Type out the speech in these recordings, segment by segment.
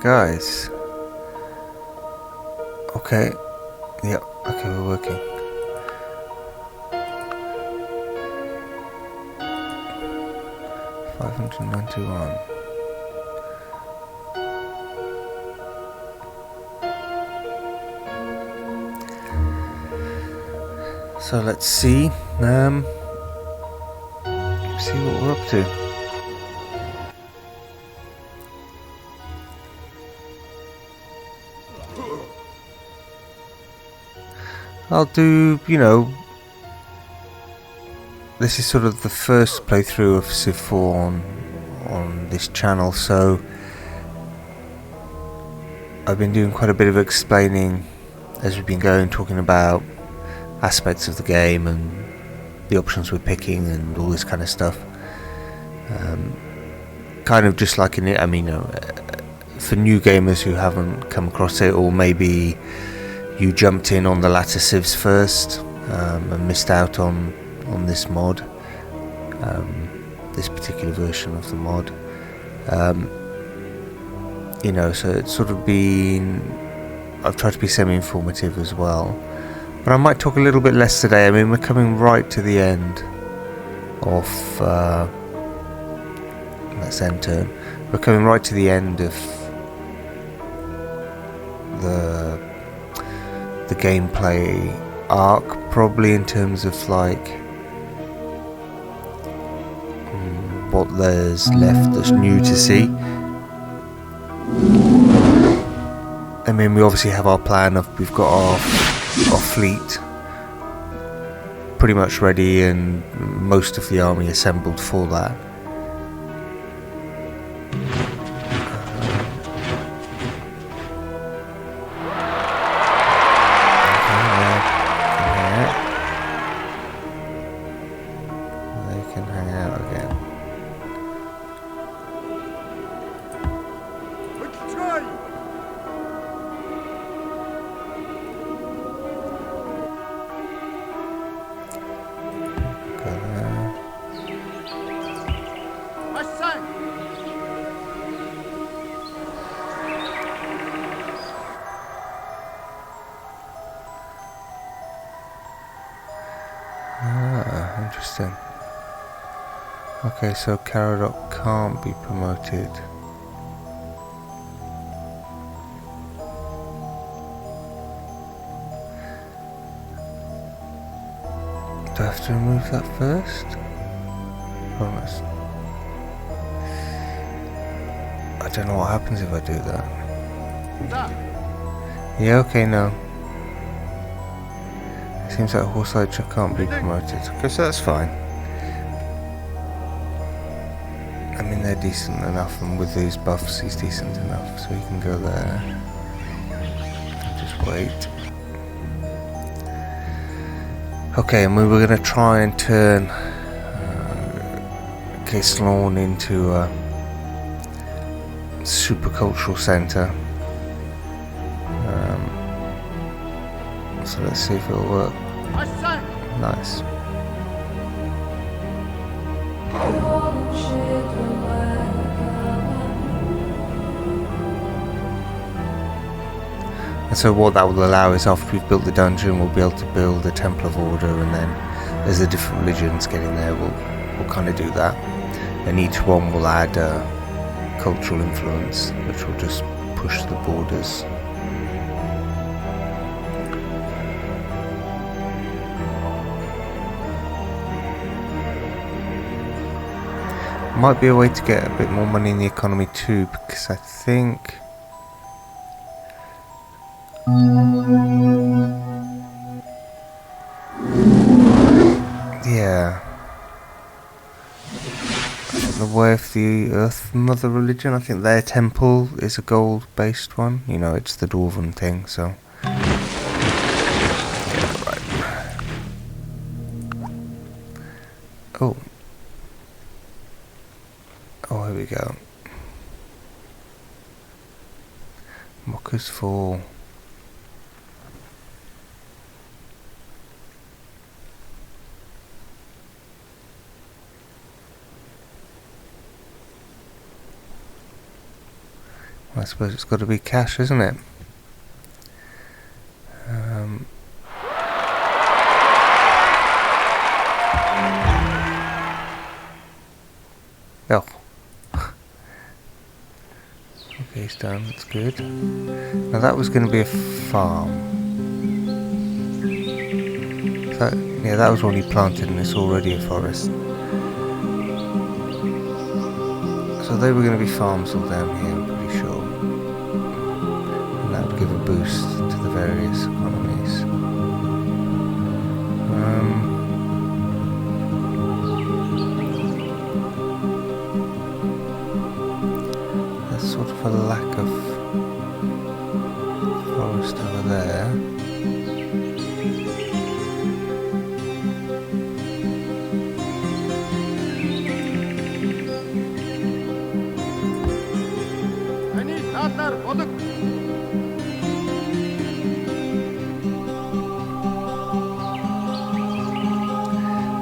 guys. Okay. Yep. Okay, we're working. $591. So let's see. See what we're up to. I'll do, this is sort of the first playthrough of Civ 4 on this channel, so I've been doing quite a bit of explaining as we've been going, talking about aspects of the game and the options we're picking and all this kind of stuff. Kind of just like in it, for new gamers who haven't come across it, or maybe you jumped in on the latter civs first and missed out on this mod, this particular version of the mod. So it's sort of been, I've tried to be semi-informative as well, but I might talk a little bit less today. I mean, we're coming right to the end of let's end turn. We're coming right to the end of the gameplay arc, probably, in terms of like what there's left that's new to see. I mean, we obviously have our plan of, we've got our fleet pretty much ready and most of the army assembled for that. They can hang out again. Interesting. Okay, so Caradot can't be promoted. Do I have to remove that first? Promise. I don't know what happens if I do that. Yeah, okay, no. Seems like Horse Archer can't be promoted. Okay, so that's fine. I mean, they're decent enough, and with these buffs he's decent enough, so he can go there. And just wait. Okay, and we were going to try and turn Castellon into a super cultural centre. So let's see if it'll work. Nice. And so what that will allow is, after we've built the dungeon, we'll be able to build a Temple of Order, and then as the different religions get in there, we'll kind of do that. And each one will add a cultural influence, which will just push the borders. Might be a way to get a bit more money in the economy too, because I think yeah, the way of the Earth Mother religion, I think their temple is a gold based one. It's the Dwarven thing, so yeah, right. Oh, here we go. Mockers Fall. I suppose it's got to be cash, isn't it? Oh. Okay, he's done. That's good. Now that was going to be a farm. Yeah, that was already planted and it's already a forest. So they were going to be farms all down here, I'm pretty sure. And that would give a boost to the various economies. There's sort of a lack of forest over there.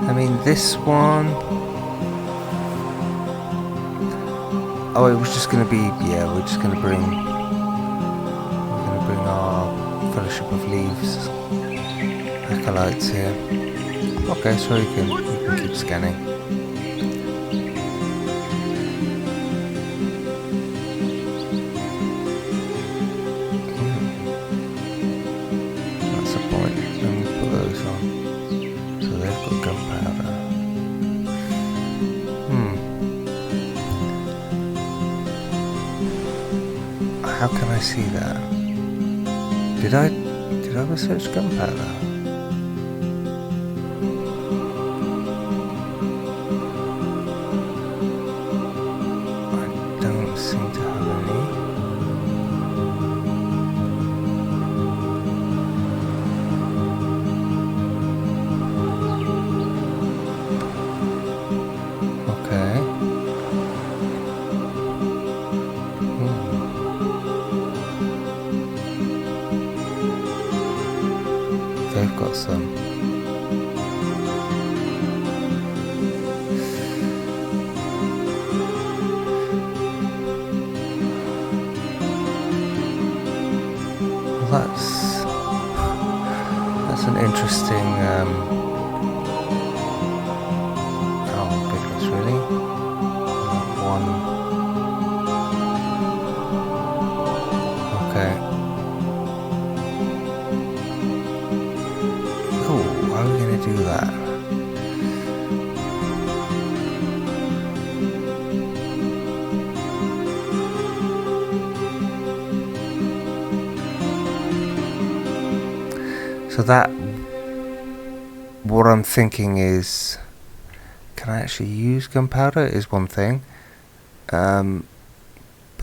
I mean, this one. Oh, it was just going to be. Yeah, we're just going to bring. We're going to bring our Fellowship of Leaves acolytes here. Okay, so you can keep scanning. That's the point. Let me put those on. So they've got gunpowder. How can I see that? Did I research gunpowder? I don't seem to have any. Okay. They've got some. Well, that's an interesting. Oh goodness, really? One. Okay. How are we going to do that? So that, what I'm thinking is, can I actually use gunpowder is one thing, but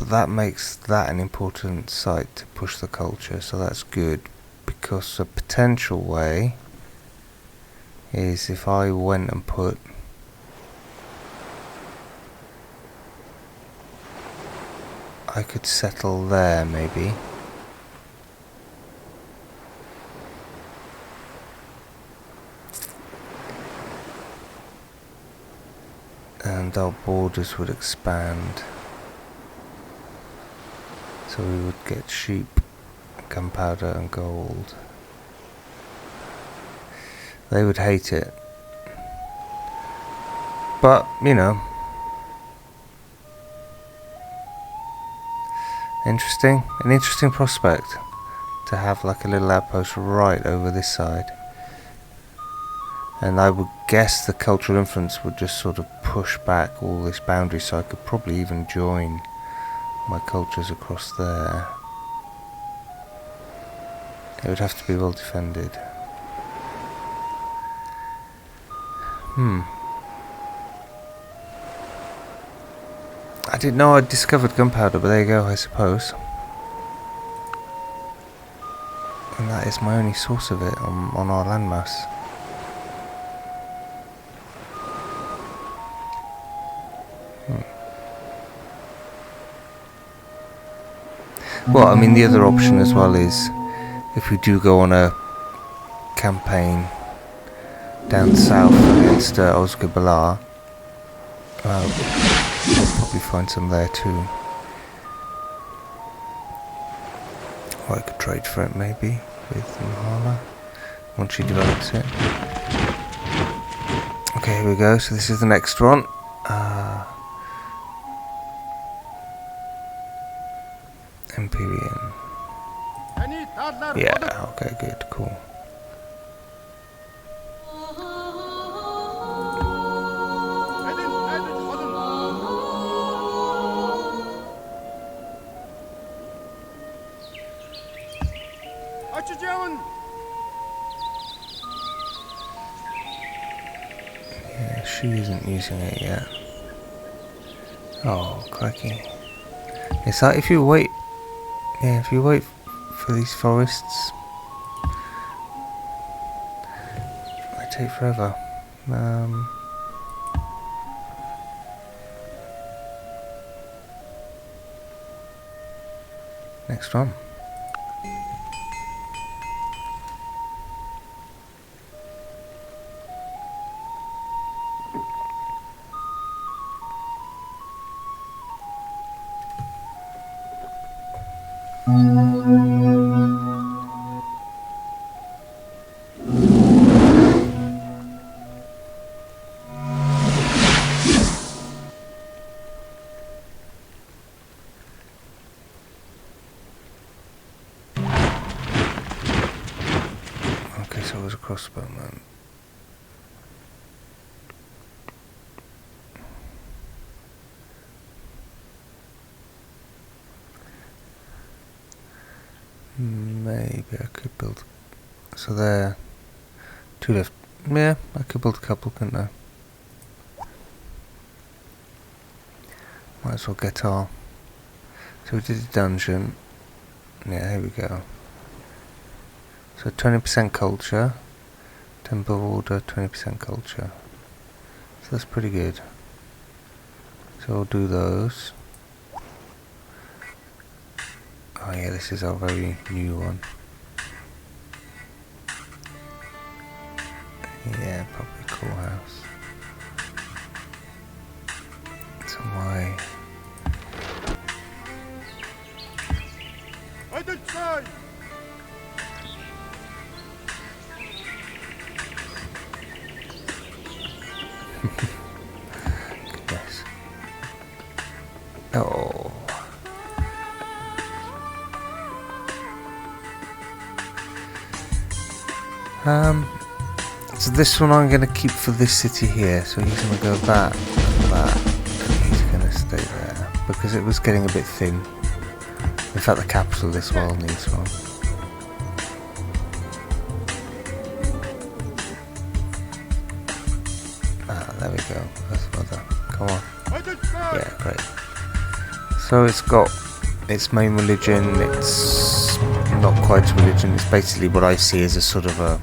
that makes that an important site to push the culture, so that's good, because a potential way is if I went and put I could settle there maybe. And our borders would expand. So we would get sheep, gunpowder and gold. They would hate it. But, you know. Interesting. An interesting prospect to have like a little outpost right over this side. And I would guess the cultural influence would just sort of push back all this boundary, so I could probably even join my cultures across there. It would have to be well defended. I didn't know I'd discovered gunpowder, but there you go, I suppose. And that is my only source of it on our landmass. Well, I mean, the other option as well is if we do go on a campaign down south against Os-Gaballa, we'll probably find some there too. I could trade for it maybe with Mahala once she develops it. Okay, here we go. So this is the next one. Empyrean. Yeah, okay, good, cool. Yeah, she isn't using it yet. Oh, crikey. It's like if you wait, yeah, if you wait for these forests, they take forever. Next one. Okay, so it was a crossbowman. Maybe I could build. So there, two left. Yeah, I could build a couple, couldn't I? Might as well get our. So we did a dungeon. Yeah, here we go. So 20% culture, temple order, 20% culture. So that's pretty good. So we'll do those. Oh yeah, this is our very new one. Yeah, probably a cool house. So why? Goodness. Oh. So this one I'm going to keep for this city here. So he's going to go that and that, and he's going to stay there because it was getting a bit thin. In fact, the capital as well needs one. Ah, there we go. That's another. Come on. Yeah, great. So it's got its main religion. It's not quite a religion. It's basically what I see as a sort of a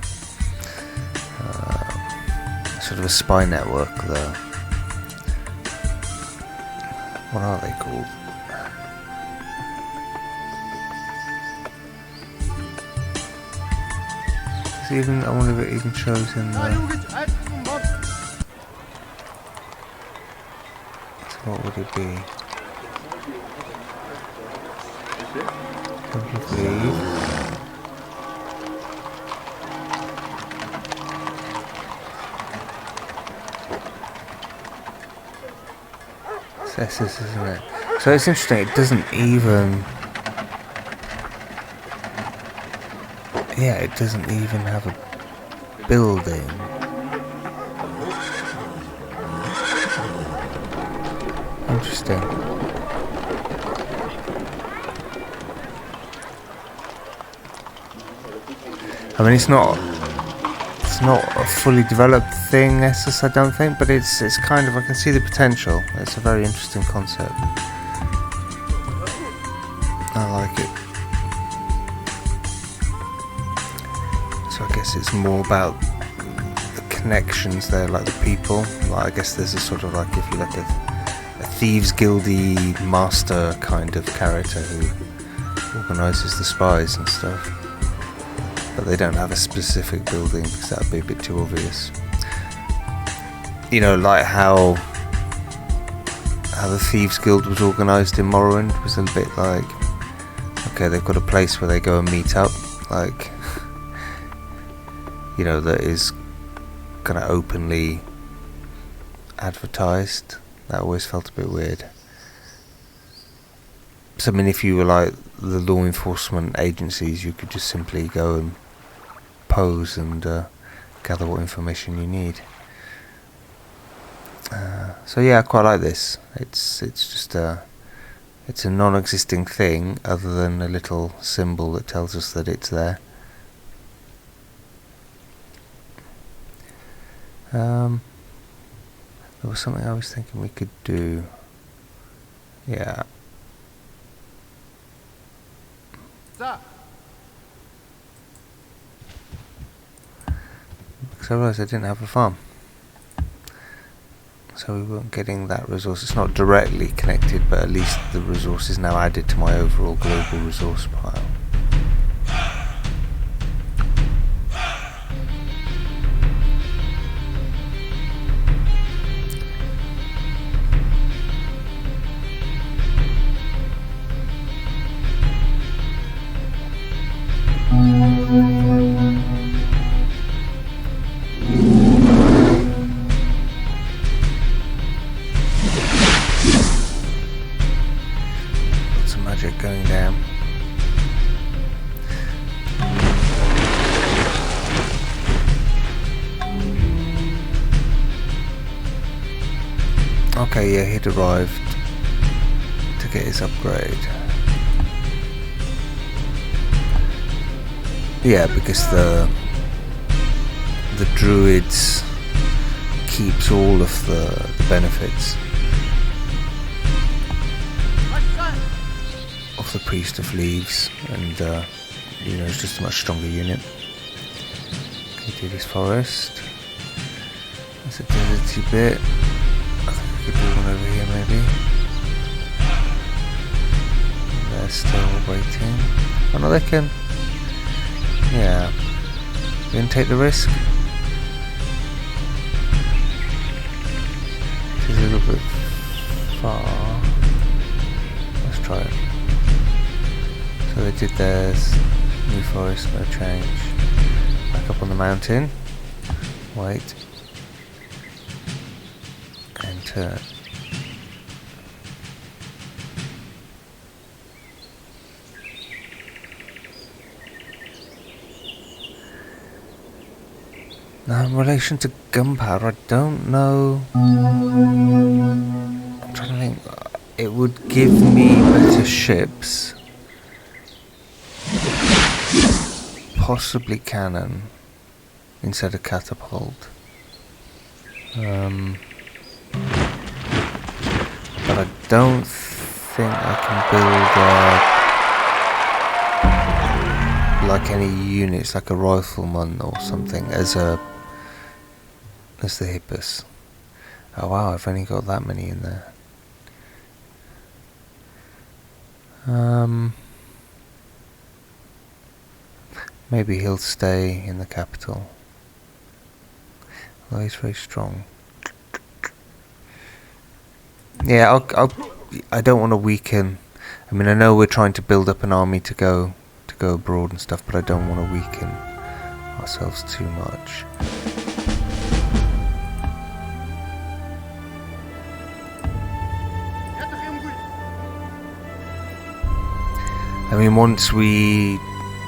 spy network, though. What are they called? I wonder if it even shows in the. So what would it be? This isn't it? So it's interesting. It doesn't even. Yeah, it doesn't even have a building. Interesting. I mean, it's not a fully developed thing, Nexus, I don't think, but it's kind of, I can see the potential. It's a very interesting concept. I like it. So I guess it's more about the connections there, like the people. Like, I guess there's a sort of, like, if you look at a Thieves Guildy master kind of character who organises the spies and stuff. But they don't have a specific building because that would be a bit too obvious. You know, like how the Thieves Guild was organised in Morrowind was a bit like a okay, they've got a place where they go and meet up, like, you know, that is kind of openly advertised. That always felt a bit weird. So I mean, if you were like the law enforcement agencies, you could just simply go and pose and gather what information you need. So yeah, I quite like this. It's just it's a non-existing thing other than a little symbol that tells us that it's there. There was something I was thinking we could do. Yeah. Because I realised I didn't have a farm. So we weren't getting that resource. It's not directly connected, but at least the resource is now added to my overall global resource pile. Going down. Okay, yeah, he'd arrived to get his upgrade. Yeah, because the druids keeps all of the benefits of the Priest of Leaves, and you know, it's just a much stronger unit. Can you do this forest? That's a deserty bit. I think I could do one over here maybe. They're still waiting. Oh no, they can. Yeah. You can take the risk. It's a little bit far. Let's try it. So they did theirs. New forest, no change. Back up on the mountain. Wait. And turn. Now in relation to gunpowder, I don't know. I'm trying to think. It would give me better ships. Possibly cannon instead of catapult. But I don't think I can build like any units, like a rifleman or something, as the hippos. Oh wow, I've only got that many in there. Maybe he'll stay in the capital. Although he's very strong. Yeah, I don't want to weaken. I mean, I know we're trying to build up an army to go abroad and stuff, but I don't want to weaken ourselves too much. I mean, once we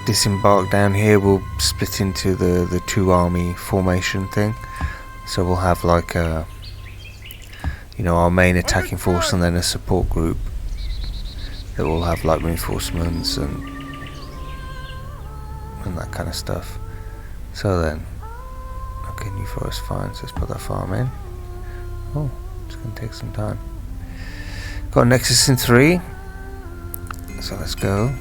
disembark down here, we'll split into the two army formation thing. So we'll have like a, you know, our main attacking force and then a support group that will have like reinforcements and that kind of stuff. So then, okay, new forest, fine. So let's put that farm in. Oh, it's going to take some time. Got a Nexus in 3. So let's go.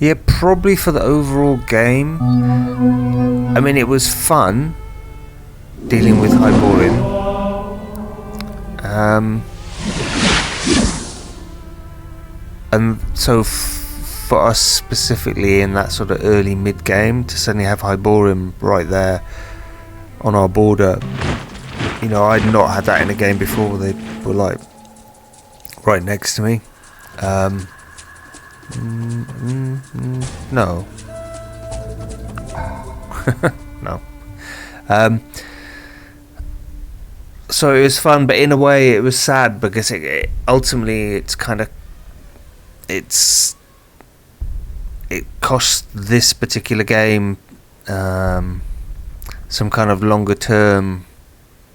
Yeah, probably for the overall game. I mean, it was fun dealing with Hyborin. And so for us specifically in that sort of early mid game to suddenly have Hyborim right there on our border. You know, I'd not had that in a game before. They were like right next to me. No. No. So it was fun, but in a way it was sad because it ultimately it cost this particular game some kind of longer term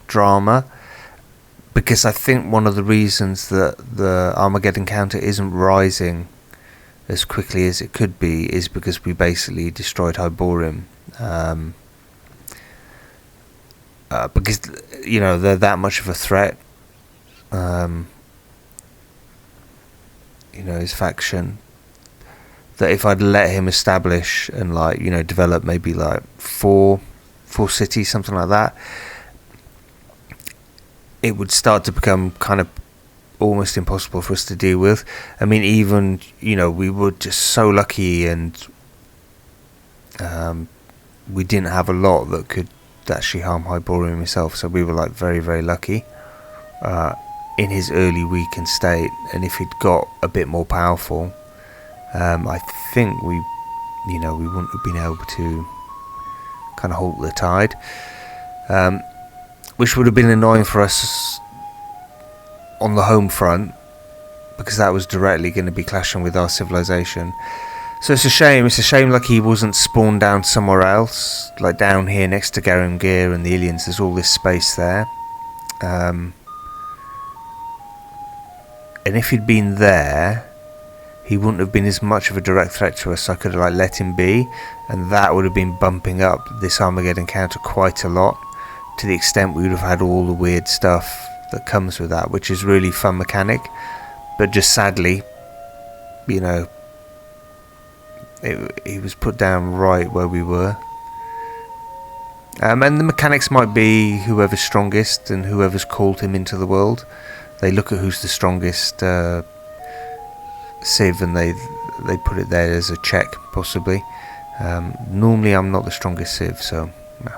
drama, because I think one of the reasons that the Armageddon counter isn't rising as quickly as it could be is because we basically destroyed Hyborim. Because, you know, they're that much of a threat. You know, his faction, that if I'd let him establish and, like, you know, develop maybe like four cities, something like that, it would start to become kind of almost impossible for us to deal with. I mean, even, you know, we were just so lucky, and we didn't have a lot that could actually harm Hyborim himself, so we were like very, very lucky in his early weakened state. And if he'd got a bit more powerful, I think we wouldn't have been able to kind of halt the tide, which would have been annoying for us on the home front, because that was directly going to be clashing with our civilization. So it's a shame like he wasn't spawned down somewhere else, like down here next to Garum Gear and the aliens. There's all this space there, and if he'd been there, he wouldn't have been as much of a direct threat to us. I could have like let him be, and that would have been bumping up this Armageddon counter quite a lot, to the extent we would have had all the weird stuff that comes with that, which is really fun mechanic. But just sadly, you know, he was put down right where we were. And the mechanics might be whoever's strongest and whoever's called him into the world. They look at who's the strongest civ, and they put it there as a check, possibly. Normally I'm not the strongest civ, so no.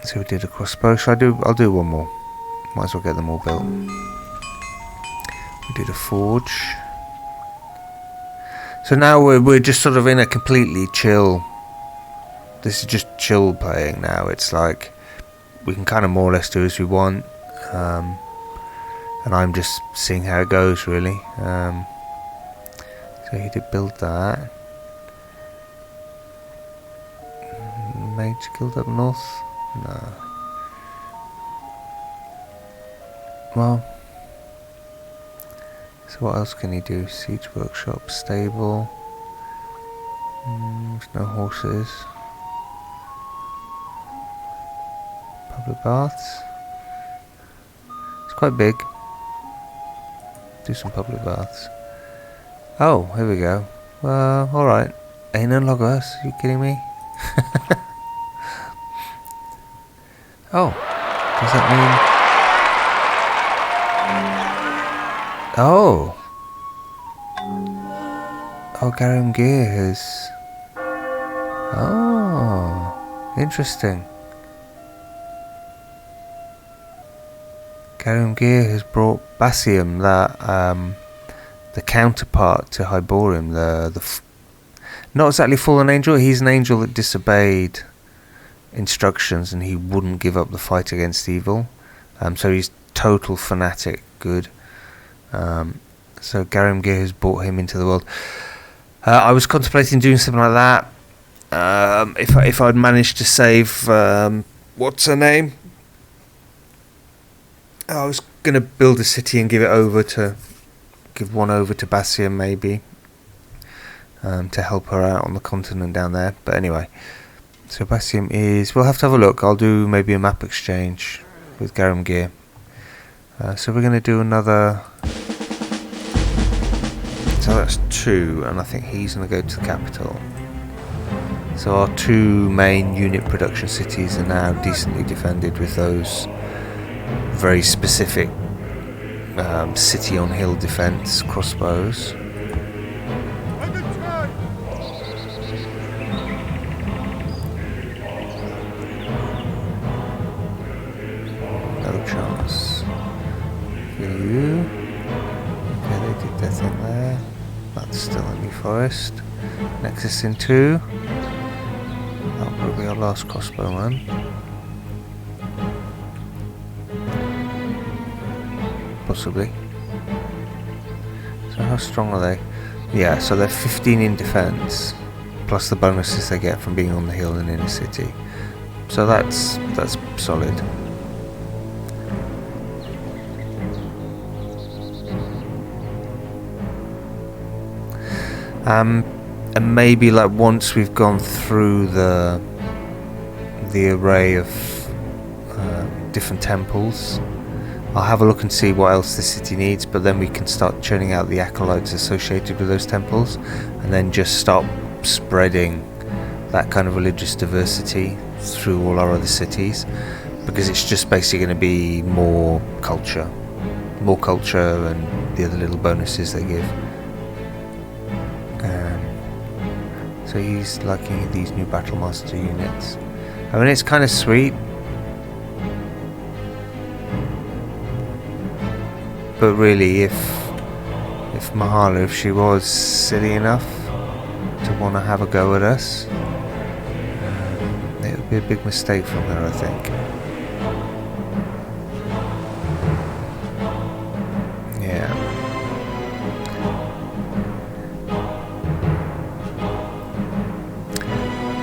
So we did a crossbow. I'll do one more. Might as well get them all built. We did a forge. So now we're just sort of in a completely chill. This is just chill playing now. It's like we can kind of more or less do as we want, and I'm just seeing how it goes, really. So he did build that. Mage Guild up north? No. Well, so what else can he do? Siege workshop, stable. There's no horses. Public baths. It's quite big. Do some public baths. Oh, here we go. Alright. Ain't none loggers. Are you kidding me? Oh, does that mean... Oh, Garum Gear has... Oh, interesting. Garum Gear has brought Basium, that the counterpart to Hyborim, not exactly fallen angel. He's an angel that disobeyed instructions, and he wouldn't give up the fight against evil. So he's total fanatic good. So Garum Gear has brought him into the world. I was contemplating doing something like that. If I'd managed to save what's her name? I was going to build a city and give one over to Basium, maybe, to help her out on the continent down there. But anyway, so Basium we'll have to have a look. I'll do maybe a map exchange with Garum Gear. So we're going to do another. So that's 2, and I think he's going to go to the capital. So our 2 main unit production cities are now decently defended with those very specific city on hill defense crossbows. you. Okay, they did their thing there. That's still a new forest. Nexus in 2. That'll probably be our last crossbowman. Possibly. So how strong are they? Yeah, so they're 15 in defense, plus the bonuses they get from being on the hill and in a city. So that's solid. And maybe like once we've gone through the array of different temples, I'll have a look and see what else the city needs, but then we can start churning out the acolytes associated with those temples, and then just start spreading that kind of religious diversity through all our other cities, because it's just basically going to be more culture and the other little bonuses they give. So he's liking these new battle master units. I mean, it's kind of sweet, but really, if Mahala, if she was silly enough to want to have a go at us, it would be a big mistake from her, I think. Yeah.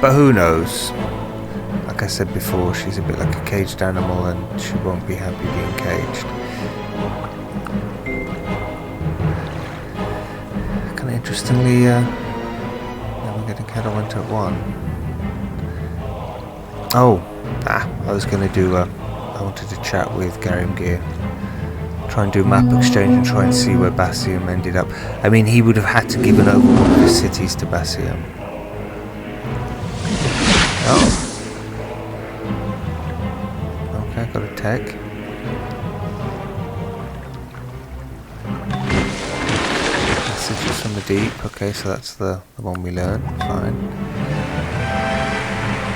But who knows? Like I said before, she's a bit like a caged animal, and she won't be happy being caged. Kind of interestingly, now we're getting cattle went at 1. Oh, I was going to do. I wanted to chat with Garimgir, try and do map exchange and try and see where Bassium ended up. I mean, he would have had to give over one of his cities to Bassium. Oh. Okay, got a tech. Messages from the deep. Okay, so that's the one we learned. Fine.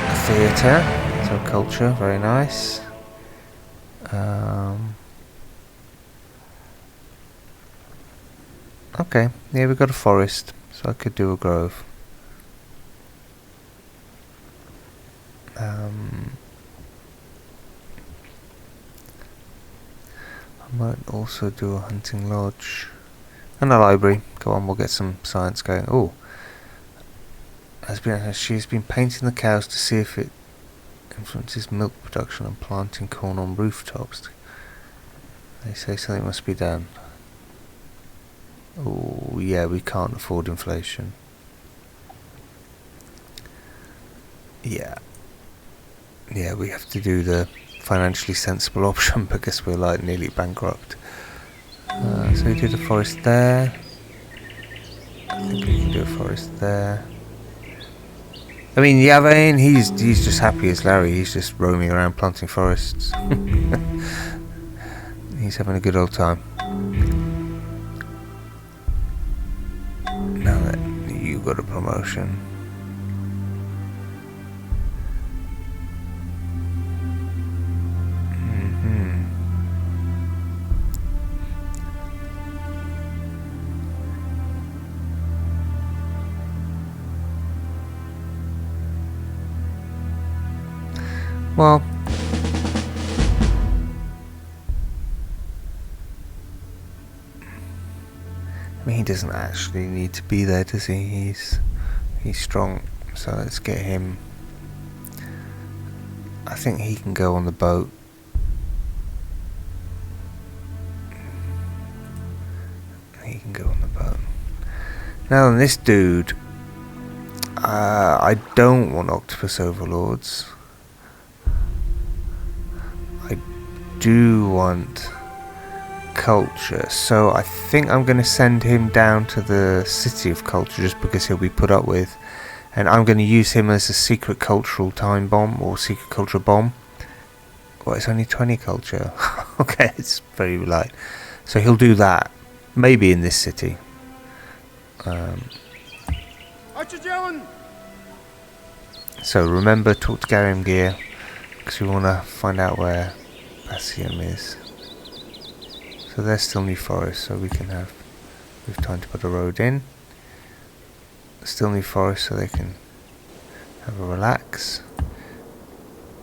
A theatre. So culture, very nice. Okay, yeah, we got a forest, so I could do a grove. I might also do a hunting lodge and a library. Go on, we'll get some science going. Oh, she's been painting the cows to see if it influences milk production and planting corn on rooftops. They say something must be done. Oh yeah, we can't afford inflation. Yeah, we have to do the financially sensible option because we're like nearly bankrupt. So we did a forest there. I think we can do a forest there. I mean, Yavain, he's just happy as Larry. He's just roaming around planting forests. He's having a good old time. Now that you got a promotion. Well, I mean, he doesn't actually need to be there, does he? He's strong, so let's get him. I think he can go on the boat. He can go on the boat. Now then, this dude, I don't want octopus overlords. I do want culture, so I think I'm going to send him down to the city of culture just because he'll be put up with, and I'm going to use him as a secret cultural time bomb or secret culture bomb. Well, it's only 20 culture. Okay, it's very light, so he'll do that maybe in this city. So remember, talk to Garimgir because we want to find out where Bassium is. So there's still New Forest, so we can have time to put a road in. Still New Forest, so they can have a relax.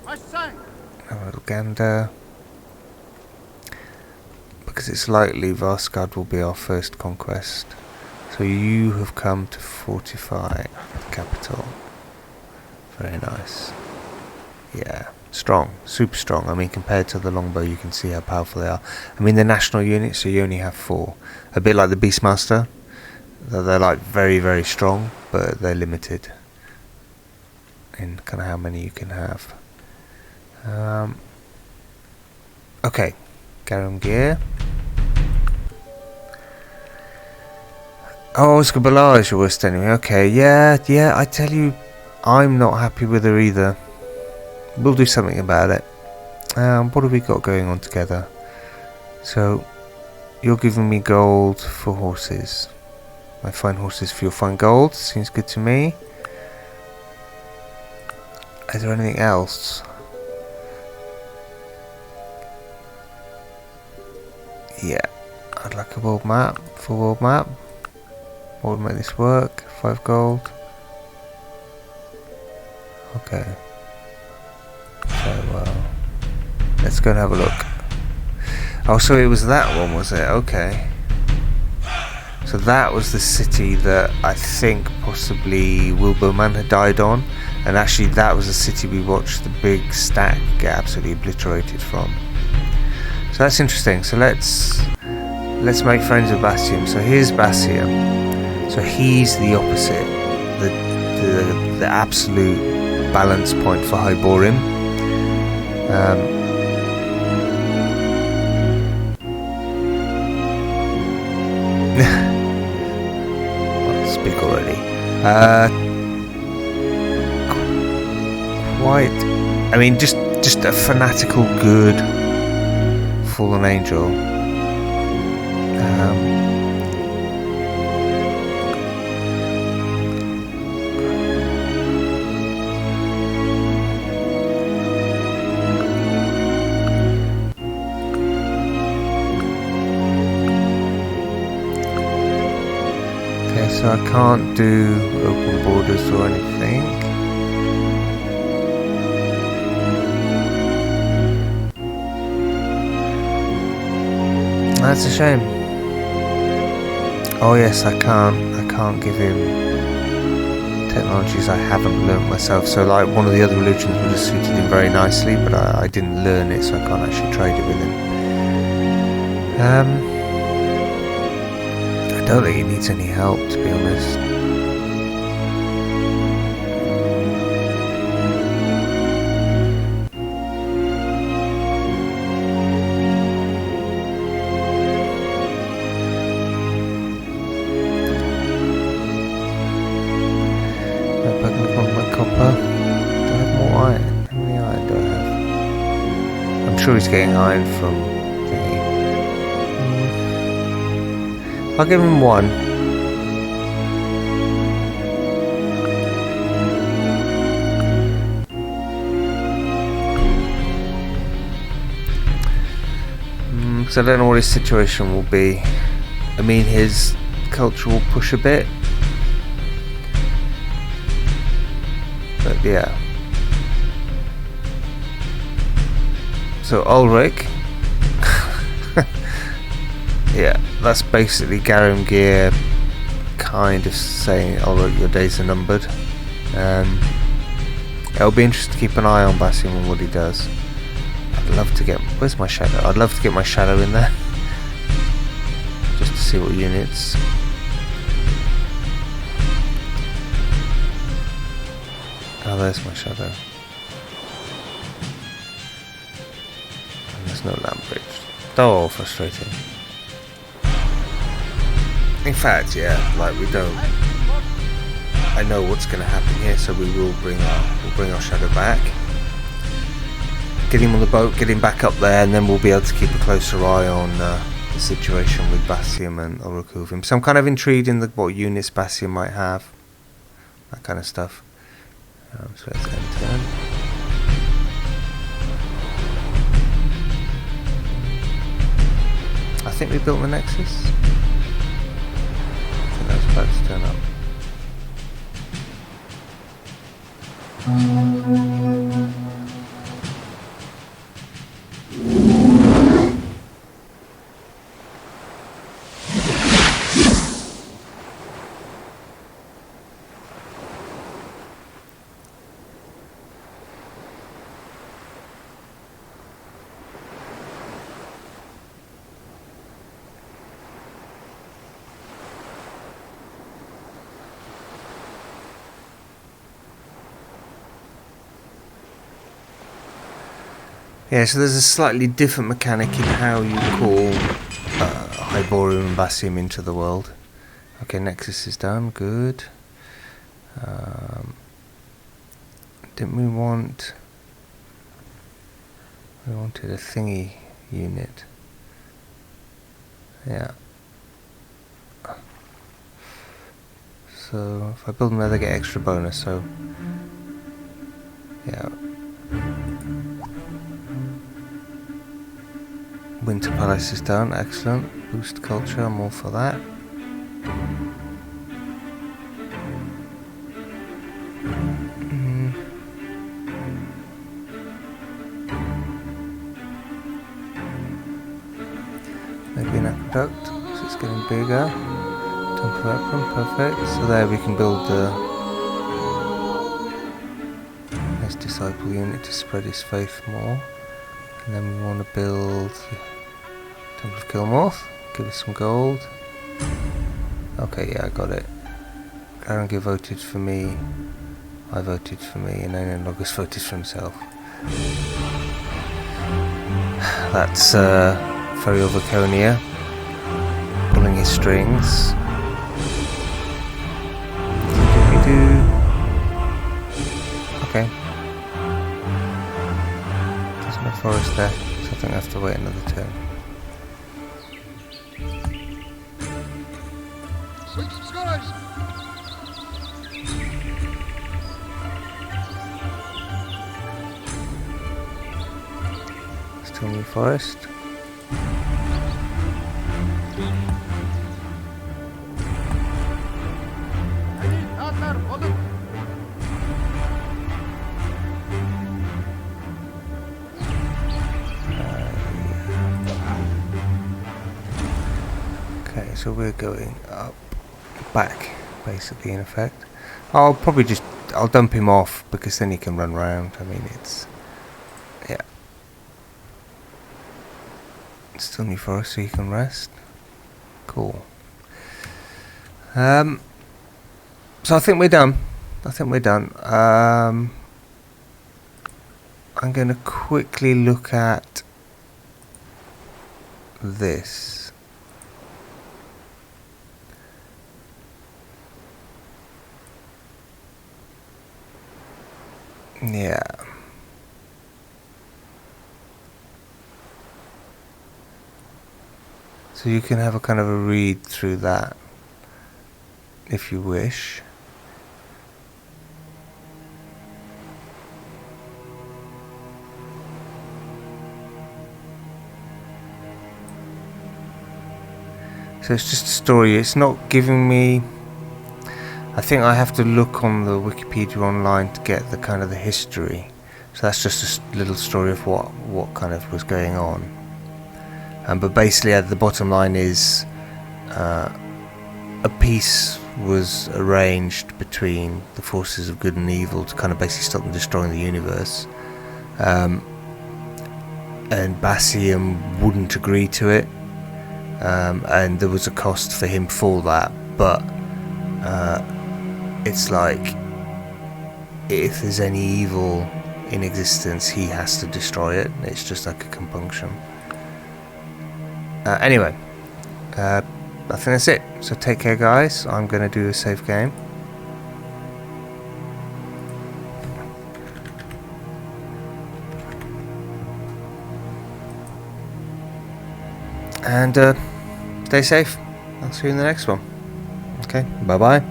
Have a little gander. Because it's likely Varsgard will be our first conquest. So you have come to fortify the capital. Very nice. Yeah, strong, super strong. I mean, compared to the longbow, you can see how powerful they are. I mean, they're national units, so you only have 4. A bit like the Beastmaster. They're like very, very strong, but they're limited in kind of how many you can have. Okay, Garum Gear. Oh, Os-Gaballa is your worst enemy. Okay, yeah, I tell you, I'm not happy with her either. We'll do something about it. What have we got going on together? So, you're giving me gold for horses. My fine horses for your fine gold. Seems good to me. Is there anything else? Yeah, I'd like a world map. Full world map. What would make this work? 5 gold. Okay. So, let's go and have a look. Oh, so it was that one, was it? Okay. So that was the city that I think possibly Wilboman had died on. And actually that was the city we watched the big stack get absolutely obliterated from. So that's interesting. So let's make friends with Basium. So here's Basium. So he's the opposite. The absolute balance point for Hyborim. Well, speak already. Quite. I mean, just a fanatical good fallen angel. So I can't do open borders or anything. That's a shame. Oh yes, I can't give him technologies I haven't learnt myself. So like one of the other religions would have suited him very nicely, but I didn't learn it, so I can't actually trade it with him. I don't think he needs any help, to be honest. My copper. Do I have more iron? How many iron do I have? I'm sure he's getting iron from thingy. I'll give him 1. So I don't know what his situation will be. I mean, his culture will push a bit. But yeah. So Ulrich. Yeah, that's basically Garum Gear kind of saying, Ulrich, your days are numbered. It'll be interesting to keep an eye on Basium and what he does. I'd love to get... Where's my shadow? I'd love to get my shadow in there. Just to see what units... Oh, there's my shadow. And there's no lamp bridge. Oh, frustrating. In fact, yeah, like we don't... I know what's going to happen here, so we'll bring our shadow back. Get him on the boat, get him back up there, and then we'll be able to keep a closer eye on the situation with Basium and Orokuvim. So I'm kind of intrigued in what units Basium might have. That kind of stuff. So let's end turn. I think we built the Nexus? I think that was about to turn up. Yeah, so there's a slightly different mechanic in how you call Vaeryl and Basium into the world. Okay, Nexus is done, good. Didn't we want... We wanted a thingy unit. Yeah. So, if I build another, I get extra bonus, so... Yeah. Winter Palace is done, excellent. Boost culture, I'm all for that. Maybe an aqueduct, so it's getting bigger. Temple weapon, perfect. So there we can build the nice disciple unit to spread his faith more. And then we want to build Temple of Kilmorth, give us some gold. Okay, yeah, I got it. Garanger voted for me, I voted for me, and then Logos voted for himself. That's Vaeryl Vaconia pulling his strings. Okay. There's no forest there, so I think I have to wait another turn. Still new forest. Okay, so we're going up, back, basically, in effect. I'll probably just, I'll dump him off, because then he can run around. I mean, it's, yeah. Still new forest, so you can rest. Cool. So I think we're done. I'm going to quickly look at this. Yeah. So you can have a kind of a read through that if you wish. So it's just a story, it's not giving me... I think I have to look on the Wikipedia online to get the kind of the history. So that's just a little story of what kind of was going on. But basically the bottom line is a peace was arranged between the forces of good and evil to kind of basically stop them destroying the universe. And Basium wouldn't agree to it. And there was a cost for him for that, but it's like if there's any evil in existence, he has to destroy it. It's just like a compunction. Anyway, I think that's it. So take care, guys. I'm going to do a save game. And stay safe. I'll see you in the next one. Okay, bye-bye.